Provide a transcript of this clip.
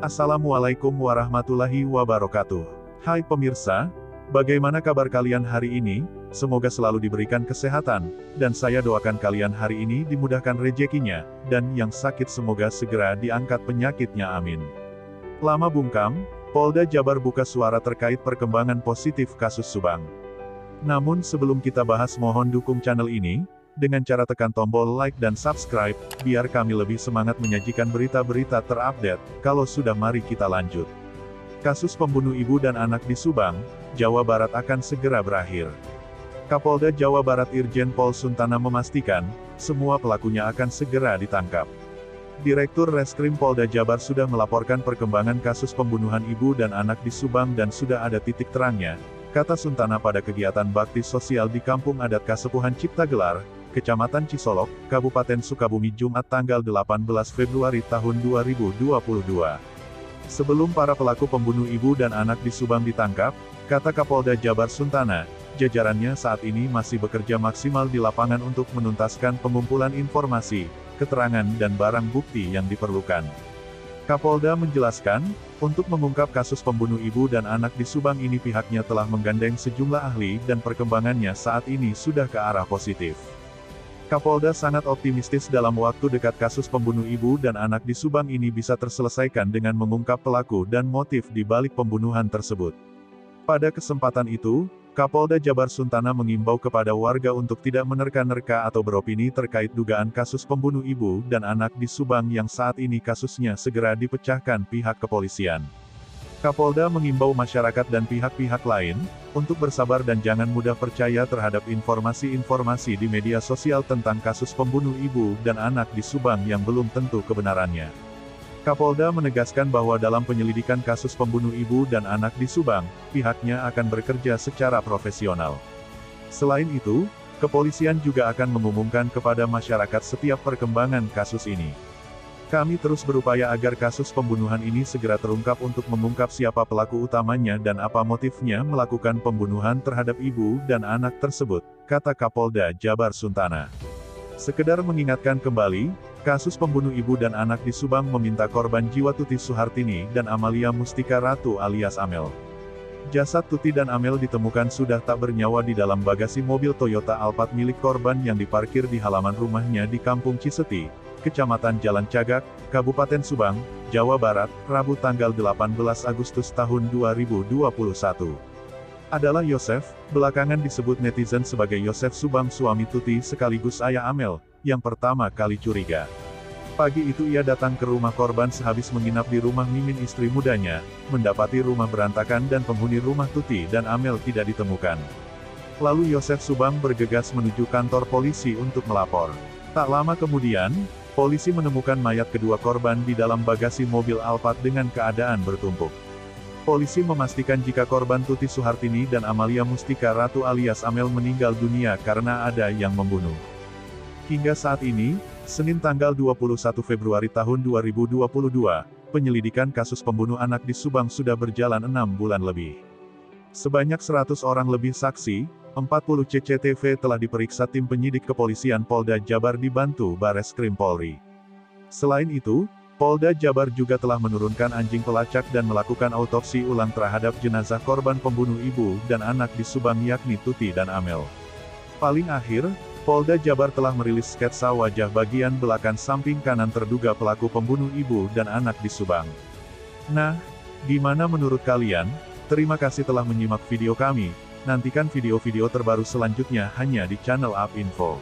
Assalamualaikum warahmatullahi wabarakatuh. Hai pemirsa, bagaimana kabar kalian hari ini? Semoga selalu diberikan kesehatan, dan saya doakan kalian hari ini dimudahkan rezekinya, dan yang sakit semoga segera diangkat penyakitnya amin. Lama bungkam, Polda Jabar buka suara terkait perkembangan positif kasus Subang. Namun sebelum kita bahas mohon dukung channel ini, dengan cara tekan tombol like dan subscribe, biar kami lebih semangat menyajikan berita-berita terupdate. Kalau sudah mari kita lanjut. Kasus pembunuh ibu dan anak di Subang, Jawa Barat akan segera berakhir. Kapolda Jawa Barat Irjen Pol Suntana memastikan, semua pelakunya akan segera ditangkap. Direktur Reskrim Polda Jabar sudah melaporkan perkembangan kasus pembunuhan ibu dan anak di Subang dan sudah ada titik terangnya, kata Suntana pada kegiatan bakti sosial di Kampung Adat Kasepuhan Ciptagelar, Kecamatan Cisolok, Kabupaten Sukabumi Jumat tanggal 18 Februari tahun 2022. Sebelum para pelaku pembunuh ibu dan anak di Subang ditangkap, kata Kapolda Jabar Suntana, jajarannya saat ini masih bekerja maksimal di lapangan untuk menuntaskan pengumpulan informasi, keterangan dan barang bukti yang diperlukan. Kapolda menjelaskan, untuk mengungkap kasus pembunuh ibu dan anak di Subang ini pihaknya telah menggandeng sejumlah ahli dan perkembangannya saat ini sudah ke arah positif. Kapolda sangat optimistis dalam waktu dekat kasus pembunuh ibu dan anak di Subang ini bisa terselesaikan dengan mengungkap pelaku dan motif di balik pembunuhan tersebut. Pada kesempatan itu, Kapolda Jabar Suntana mengimbau kepada warga untuk tidak menerka-nerka atau beropini terkait dugaan kasus pembunuh ibu dan anak di Subang yang saat ini kasusnya segera dipecahkan pihak kepolisian. Kapolda mengimbau masyarakat dan pihak-pihak lain, untuk bersabar dan jangan mudah percaya terhadap informasi-informasi di media sosial tentang kasus pembunuh ibu dan anak di Subang yang belum tentu kebenarannya. Kapolda menegaskan bahwa dalam penyelidikan kasus pembunuh ibu dan anak di Subang, pihaknya akan bekerja secara profesional. Selain itu, kepolisian juga akan mengumumkan kepada masyarakat setiap perkembangan kasus ini. Kami terus berupaya agar kasus pembunuhan ini segera terungkap untuk mengungkap siapa pelaku utamanya dan apa motifnya melakukan pembunuhan terhadap ibu dan anak tersebut, kata Kapolda Jabar Suntana. Sekedar mengingatkan kembali, kasus pembunuh ibu dan anak di Subang meminta korban jiwa Tuti Suhartini dan Amalia Mustika Ratu alias Amel. Jasad Tuti dan Amel ditemukan sudah tak bernyawa di dalam bagasi mobil Toyota Alphard milik korban yang diparkir di halaman rumahnya di Kampung Ciseti, Kecamatan Jalan Cagak, Kabupaten Subang, Jawa Barat, Rabu tanggal 18 Agustus tahun 2021. Adalah Yosef, belakangan disebut netizen sebagai Yosef Subang suami Tuti sekaligus ayah Amel, yang pertama kali curiga. Pagi itu ia datang ke rumah korban sehabis menginap di rumah Mimin istri mudanya, mendapati rumah berantakan dan penghuni rumah Tuti dan Amel tidak ditemukan. Lalu Yosef Subang bergegas menuju kantor polisi untuk melapor. Tak lama kemudian, polisi menemukan mayat kedua korban di dalam bagasi mobil Alphard dengan keadaan bertumpuk. Polisi memastikan jika korban Tuti Suhartini dan Amalia Mustika Ratu alias Amel meninggal dunia karena ada yang membunuh. Hingga saat ini, Senin tanggal 21 Februari tahun 2022, penyelidikan kasus pembunuh anak di Subang sudah berjalan 6 bulan lebih. Sebanyak 100 orang lebih saksi, 40 CCTV telah diperiksa tim penyidik kepolisian Polda Jabar dibantu Bareskrim Polri. Selain itu, Polda Jabar juga telah menurunkan anjing pelacak dan melakukan autopsi ulang terhadap jenazah korban pembunuh ibu dan anak di Subang yakni Tuti dan Amel. Paling akhir, Polda Jabar telah merilis sketsa wajah bagian belakang samping kanan terduga pelaku pembunuh ibu dan anak di Subang. Nah, gimana menurut kalian? Terima kasih telah menyimak video kami. Nantikan video-video terbaru selanjutnya hanya di channel Up Info.